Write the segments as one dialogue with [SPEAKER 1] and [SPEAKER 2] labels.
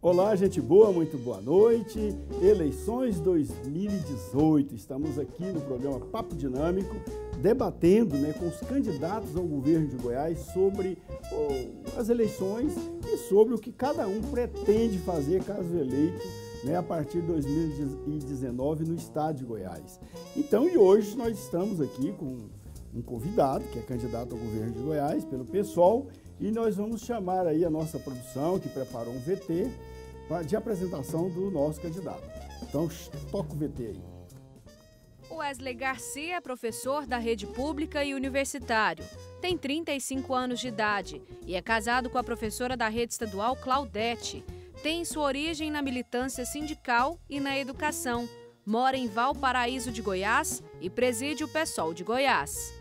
[SPEAKER 1] Olá, gente boa, muito boa noite. Eleições 2018. Estamos aqui no programa Papo Dinâmico, debatendo com os candidatos ao governo de Goiás sobre as eleições e sobre o que cada um pretende fazer caso eleito a partir de 2019 no estado de Goiás. Então, e hoje nós estamos aqui com um convidado que é candidato ao governo de Goiás pelo PSOL e nós vamos chamar aí a nossa produção que preparou um VT de apresentação do nosso candidato. Então, toca o VT aí.
[SPEAKER 2] Wesley Garcia é professor da rede pública e universitário. Tem 35 anos de idade e é casado com a professora da rede estadual Claudete. Tem sua origem na militância sindical e na educação. Mora em Valparaíso de Goiás e preside o PSOL de Goiás.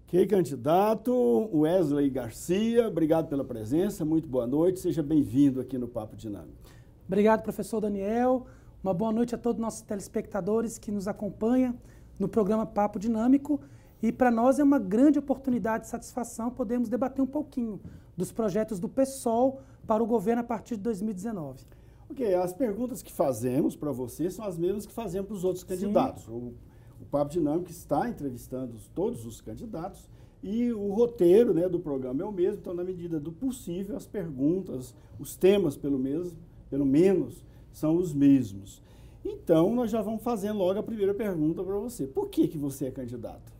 [SPEAKER 1] Ok, candidato Wesley Garcia, obrigado pela presença, muito boa noite, seja bem-vindo aqui no Papo Dinâmico.
[SPEAKER 3] Obrigado, professor Daniel, uma boa noite a todos os nossos telespectadores que nos acompanham no programa Papo Dinâmico e para nós é uma grande oportunidade e satisfação podermos debater um pouquinho dos projetos do PSOL para o governo a partir de 2019.
[SPEAKER 1] Ok, as perguntas que fazemos para você são as mesmas que fazemos para os outros candidatos. O Papo Dinâmico está entrevistando todos os candidatos e o roteiro do programa é o mesmo, então, na medida do possível, as perguntas, os temas, pelo menos, são os mesmos. Então, nós já vamos fazendo logo a primeira pergunta para você. Por que você é candidato?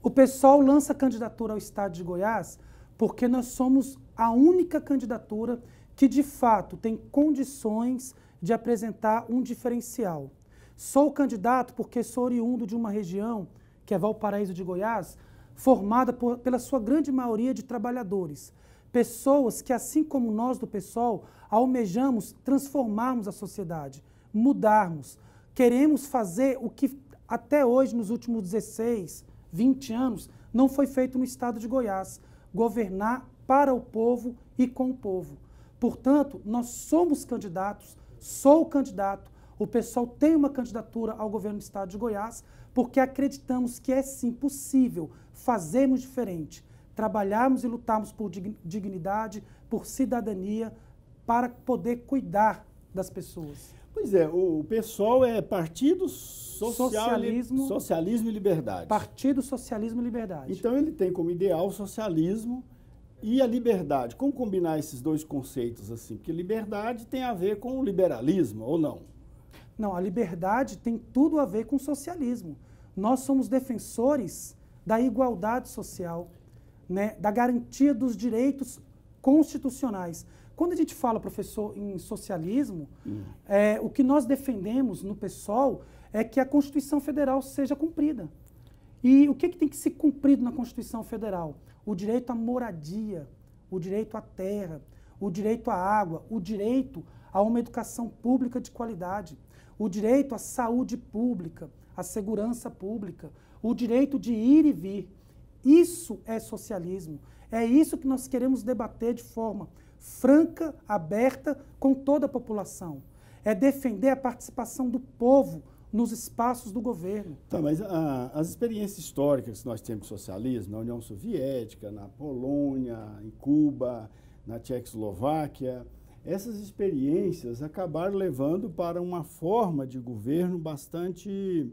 [SPEAKER 3] O PSOL lança candidatura ao estado de Goiás porque nós somos a única candidatura que, de fato, tem condições de apresentar um diferencial. Sou candidato porque sou oriundo de uma região, que é Valparaíso de Goiás, formada pela sua grande maioria de trabalhadores. Pessoas que, assim como nós do PSOL, almejamos transformarmos a sociedade, mudarmos. Queremos fazer o que até hoje, nos últimos 16, 20 anos, não foi feito no estado de Goiás, governar para o povo e com o povo. Portanto, nós somos candidatos, sou candidato, o PSOL tem uma candidatura ao governo do estado de Goiás porque acreditamos que é sim possível fazermos diferente, trabalharmos e lutarmos por dignidade, por cidadania, para poder cuidar das pessoas.
[SPEAKER 1] Pois é, o PSOL é Partido Socialismo e Liberdade.
[SPEAKER 3] Partido Socialismo e Liberdade.
[SPEAKER 1] Então ele tem como ideal o socialismo e a liberdade. Como combinar esses dois conceitos assim? Porque liberdade tem a ver com o liberalismo, ou não?
[SPEAKER 3] Não, a liberdade tem tudo a ver com o socialismo. Nós somos defensores da igualdade social, da garantia dos direitos constitucionais. Quando a gente fala, professor, em socialismo, o que nós defendemos no PSOL é que a Constituição Federal seja cumprida. E o que tem que ser cumprido na Constituição Federal? O direito à moradia, o direito à terra, o direito à água, o direito a uma educação pública de qualidade, o direito à saúde pública, à segurança pública, o direito de ir e vir. Isso é socialismo. É isso que nós queremos debater de forma franca, aberta, com toda a população. É defender a participação do povo nos espaços do governo.
[SPEAKER 1] Tá, mas as experiências históricas que nós temos de socialismo, na União Soviética, na Polônia, em Cuba, na Tchecoslováquia, essas experiências acabaram levando para uma forma de governo bastante,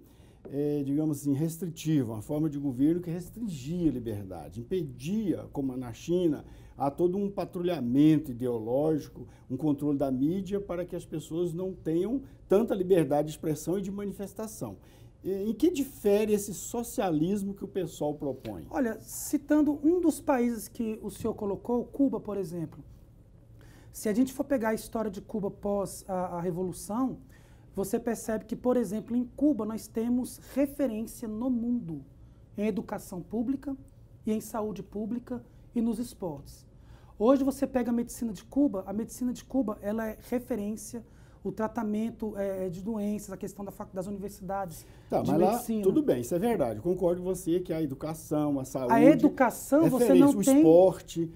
[SPEAKER 1] digamos assim, restritiva, uma forma de governo que restringia a liberdade, impedia, como na China, há todo um patrulhamento ideológico, um controle da mídia para que as pessoas não tenham tanta liberdade de expressão e de manifestação. Em que difere esse socialismo que o PSOL propõe?
[SPEAKER 3] Olha, citando um dos países que o senhor colocou, Cuba, por exemplo, se a gente for pegar a história de Cuba pós a Revolução, você percebe que, por exemplo, em Cuba nós temos referência no mundo em educação pública e em saúde pública e nos esportes. Hoje você pega a medicina de Cuba ela é referência, o tratamento de doenças, a questão das universidades
[SPEAKER 1] Tá,
[SPEAKER 3] de
[SPEAKER 1] mas
[SPEAKER 3] medicina.
[SPEAKER 1] lá, tudo bem, isso é verdade. Eu concordo com você que a educação, a saúde...
[SPEAKER 3] A educação, você não
[SPEAKER 1] o
[SPEAKER 3] tem...
[SPEAKER 1] esporte,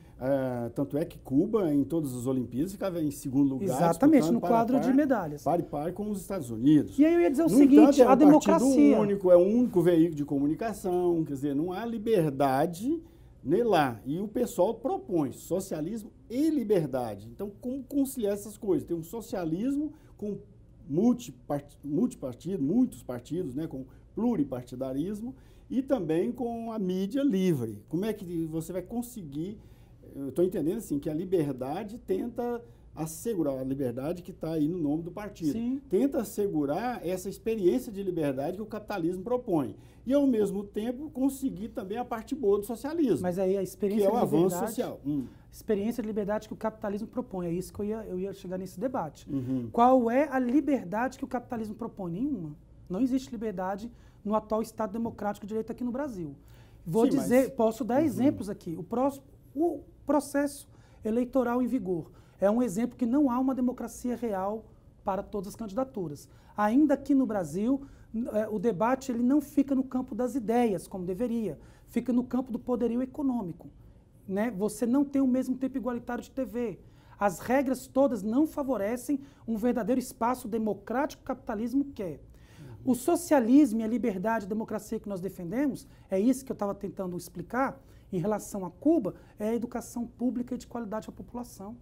[SPEAKER 1] tanto é que Cuba, em todas as Olimpíadas, ficava em segundo lugar.
[SPEAKER 3] Exatamente, no quadro de medalhas.
[SPEAKER 1] Par e par com os Estados Unidos.
[SPEAKER 3] E aí eu ia dizer o
[SPEAKER 1] No
[SPEAKER 3] seguinte,
[SPEAKER 1] entanto,
[SPEAKER 3] a democracia...
[SPEAKER 1] partido único, é o único veículo de comunicação, quer dizer, não há liberdade lá. E o pessoal propõe socialismo e liberdade. Então, como conciliar essas coisas? Tem um socialismo com multipartido, muitos partidos, né, com pluripartidarismo, e também com a mídia livre. Como é que você vai conseguir... Eu estou entendendo assim, que a liberdade tenta assegurar, a liberdade que está aí no nome do partido,
[SPEAKER 3] Sim.
[SPEAKER 1] tenta assegurar essa experiência de liberdade que o capitalismo propõe. E, ao mesmo tempo, conseguir também a parte boa do socialismo.
[SPEAKER 3] Mas aí a experiência
[SPEAKER 1] que é o
[SPEAKER 3] de liberdade,
[SPEAKER 1] avanço social.
[SPEAKER 3] Experiência de liberdade que o capitalismo propõe. É isso que eu ia chegar nesse debate.
[SPEAKER 1] Uhum.
[SPEAKER 3] Qual é a liberdade que o capitalismo propõe? Nenhuma. Não existe liberdade no atual Estado democrático de direito aqui no Brasil. Posso dar exemplos aqui. O processo eleitoral em vigor é um exemplo que não há uma democracia real para todas as candidaturas. Ainda aqui no Brasil, o debate ele não fica no campo das ideias, como deveria, fica no campo do poderio econômico. Né? Você não tem o mesmo tempo igualitário de TV. As regras todas não favorecem um verdadeiro espaço democrático que o capitalismo quer. O socialismo e a liberdade e a democracia que nós defendemos, é isso que eu estava tentando explicar em relação a Cuba, é a educação pública e de qualidade à população.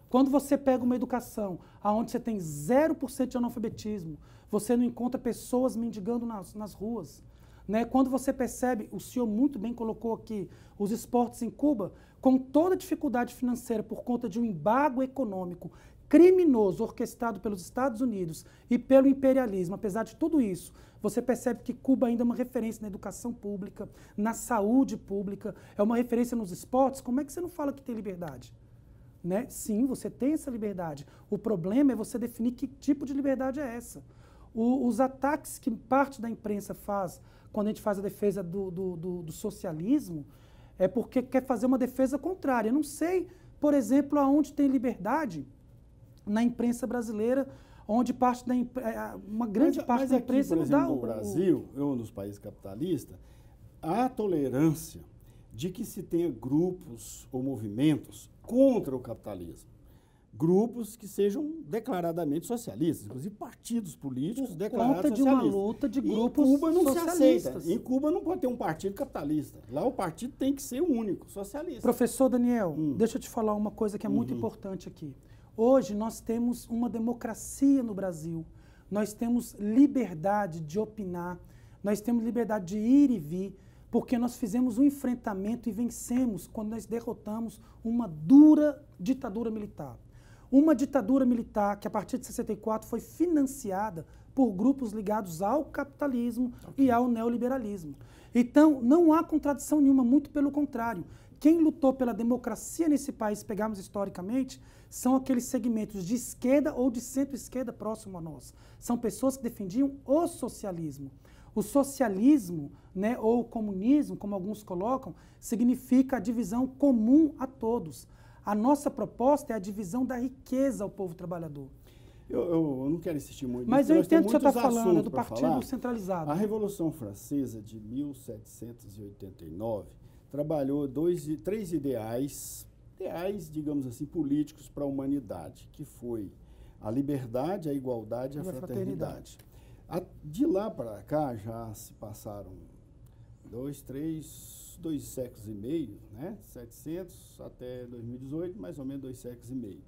[SPEAKER 3] Quando você pega uma educação onde você tem 0% de analfabetismo, você não encontra pessoas mendigando nas ruas. Né? Quando você percebe, o senhor muito bem colocou aqui, os esportes em Cuba, com toda a dificuldade financeira por conta de um embargo econômico criminoso orquestrado pelos Estados Unidos e pelo imperialismo, apesar de tudo isso, você percebe que Cuba ainda é uma referência na educação pública, na saúde pública, é uma referência nos esportes. Como é que você não fala que tem liberdade? Né? Sim, você tem essa liberdade. O problema é você definir que tipo de liberdade é essa. Os ataques que parte da imprensa faz quando a gente faz a defesa do socialismo é porque quer fazer uma defesa contrária. Eu não sei, por exemplo, aonde tem liberdade na imprensa brasileira, onde uma grande parte da imprensa
[SPEAKER 1] não dá
[SPEAKER 3] o...
[SPEAKER 1] no Brasil, ou nos países capitalistas, há tolerância de que se tenha grupos ou movimentos contra o capitalismo. Grupos que sejam declaradamente socialistas, inclusive partidos políticos declarados socialistas.
[SPEAKER 3] Por conta de uma luta de grupos
[SPEAKER 1] socialistas. Em Cuba não
[SPEAKER 3] socialistas.
[SPEAKER 1] se aceita. Em Cuba não pode ter um partido capitalista. Lá o partido tem que ser o único, socialista.
[SPEAKER 3] Professor Daniel, deixa eu te falar uma coisa que é muito importante aqui. Hoje nós temos uma democracia no Brasil. Nós temos liberdade de opinar, nós temos liberdade de ir e vir, porque nós fizemos um enfrentamento e vencemos quando nós derrotamos uma dura ditadura militar. Uma ditadura militar que, a partir de 64, foi financiada por grupos ligados ao capitalismo e ao neoliberalismo. Então, não há contradição nenhuma, muito pelo contrário. Quem lutou pela democracia nesse país, se pegarmos historicamente, são aqueles segmentos de esquerda ou de centro-esquerda próximo a nós. São pessoas que defendiam o socialismo. O socialismo, né, ou o comunismo, como alguns colocam, significa a divisão comum a todos. A nossa proposta é a divisão da riqueza ao povo trabalhador.
[SPEAKER 1] Eu não quero insistir muito.
[SPEAKER 3] Mas eu entendo o que você está falando, é do
[SPEAKER 1] partido
[SPEAKER 3] partido centralizado.
[SPEAKER 1] A Revolução Francesa de 1789 trabalhou três ideais, digamos assim, políticos para a humanidade, que foi a liberdade, a igualdade e a fraternidade. De lá para cá já se passaram 2 séculos e meio, né? 700 até 2018, mais ou menos 2 séculos e meio.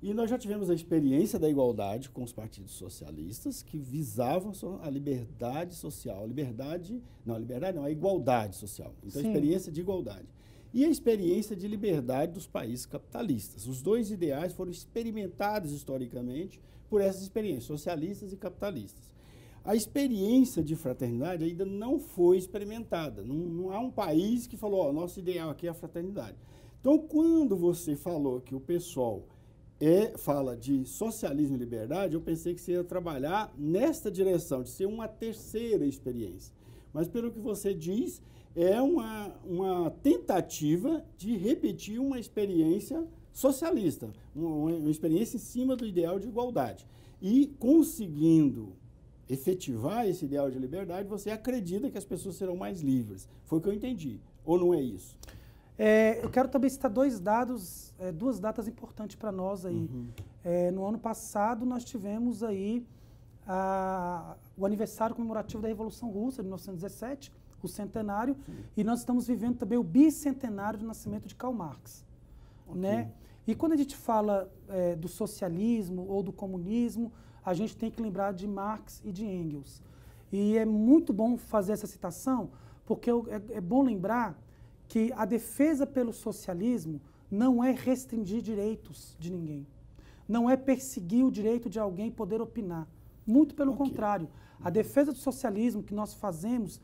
[SPEAKER 1] E nós já tivemos a experiência da igualdade com os partidos socialistas, que visavam a liberdade social. A igualdade social. Então,
[SPEAKER 3] Sim.
[SPEAKER 1] A experiência de igualdade. E a experiência de liberdade dos países capitalistas. Os dois ideais foram experimentados historicamente por essas experiências, socialistas e capitalistas. A experiência de fraternidade ainda não foi experimentada. Não há um país que falou, nosso ideal aqui é a fraternidade. Então, quando você falou que o pessoal fala de socialismo e liberdade, eu pensei que você ia trabalhar nesta direção, de ser uma terceira experiência. Mas, pelo que você diz, é uma tentativa de repetir uma experiência socialista, uma experiência em cima do ideal de igualdade. E conseguindo efetivar esse ideal de liberdade, você acredita que as pessoas serão mais livres. Foi o que eu entendi. Ou não é isso?
[SPEAKER 3] Eu quero também citar duas datas importantes para nós aí. No ano passado, nós tivemos aí o aniversário comemorativo da Revolução Russa, de 1917, o centenário, e nós estamos vivendo também o bicentenário do nascimento de Karl Marx. Né? E quando a gente fala do socialismo ou do comunismo, a gente tem que lembrar de Marx e de Engels. E é muito bom fazer essa citação, porque é bom lembrar que a defesa pelo socialismo não é restringir direitos de ninguém. Não é perseguir o direito de alguém poder opinar. Muito pelo contrário. A defesa do socialismo que nós fazemos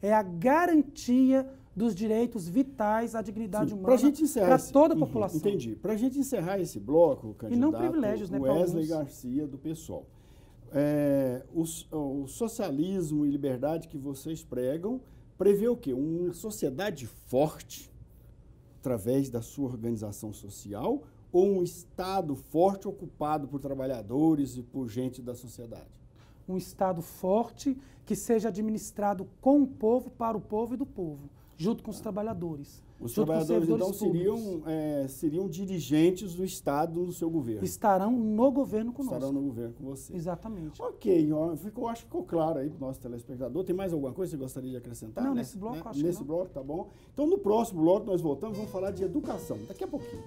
[SPEAKER 3] é a garantia dos direitos vitais à dignidade humana para toda a população.
[SPEAKER 1] Entendi. Para a gente encerrar esse bloco, candidato,
[SPEAKER 3] e não privilégios, né,
[SPEAKER 1] Wesley Garcia, do PSOL. O socialismo e liberdade que vocês pregam prevê o quê? Uma sociedade forte, através da sua organização social, ou um Estado forte ocupado por trabalhadores e por gente da sociedade?
[SPEAKER 3] Um Estado forte que seja administrado com o povo, para o povo e do povo, junto com os trabalhadores.
[SPEAKER 1] Os trabalhadores, então, seriam dirigentes do Estado no seu governo?
[SPEAKER 3] Estarão no governo conosco.
[SPEAKER 1] Estarão no governo com você.
[SPEAKER 3] Exatamente.
[SPEAKER 1] Ok, acho que ficou claro aí para o nosso telespectador. Tem mais alguma coisa que você gostaria de acrescentar?
[SPEAKER 3] Não, nesse bloco acho que não.
[SPEAKER 1] Nesse bloco, tá bom. Então, no próximo bloco, nós voltamos, vamos falar de educação. Daqui a pouquinho.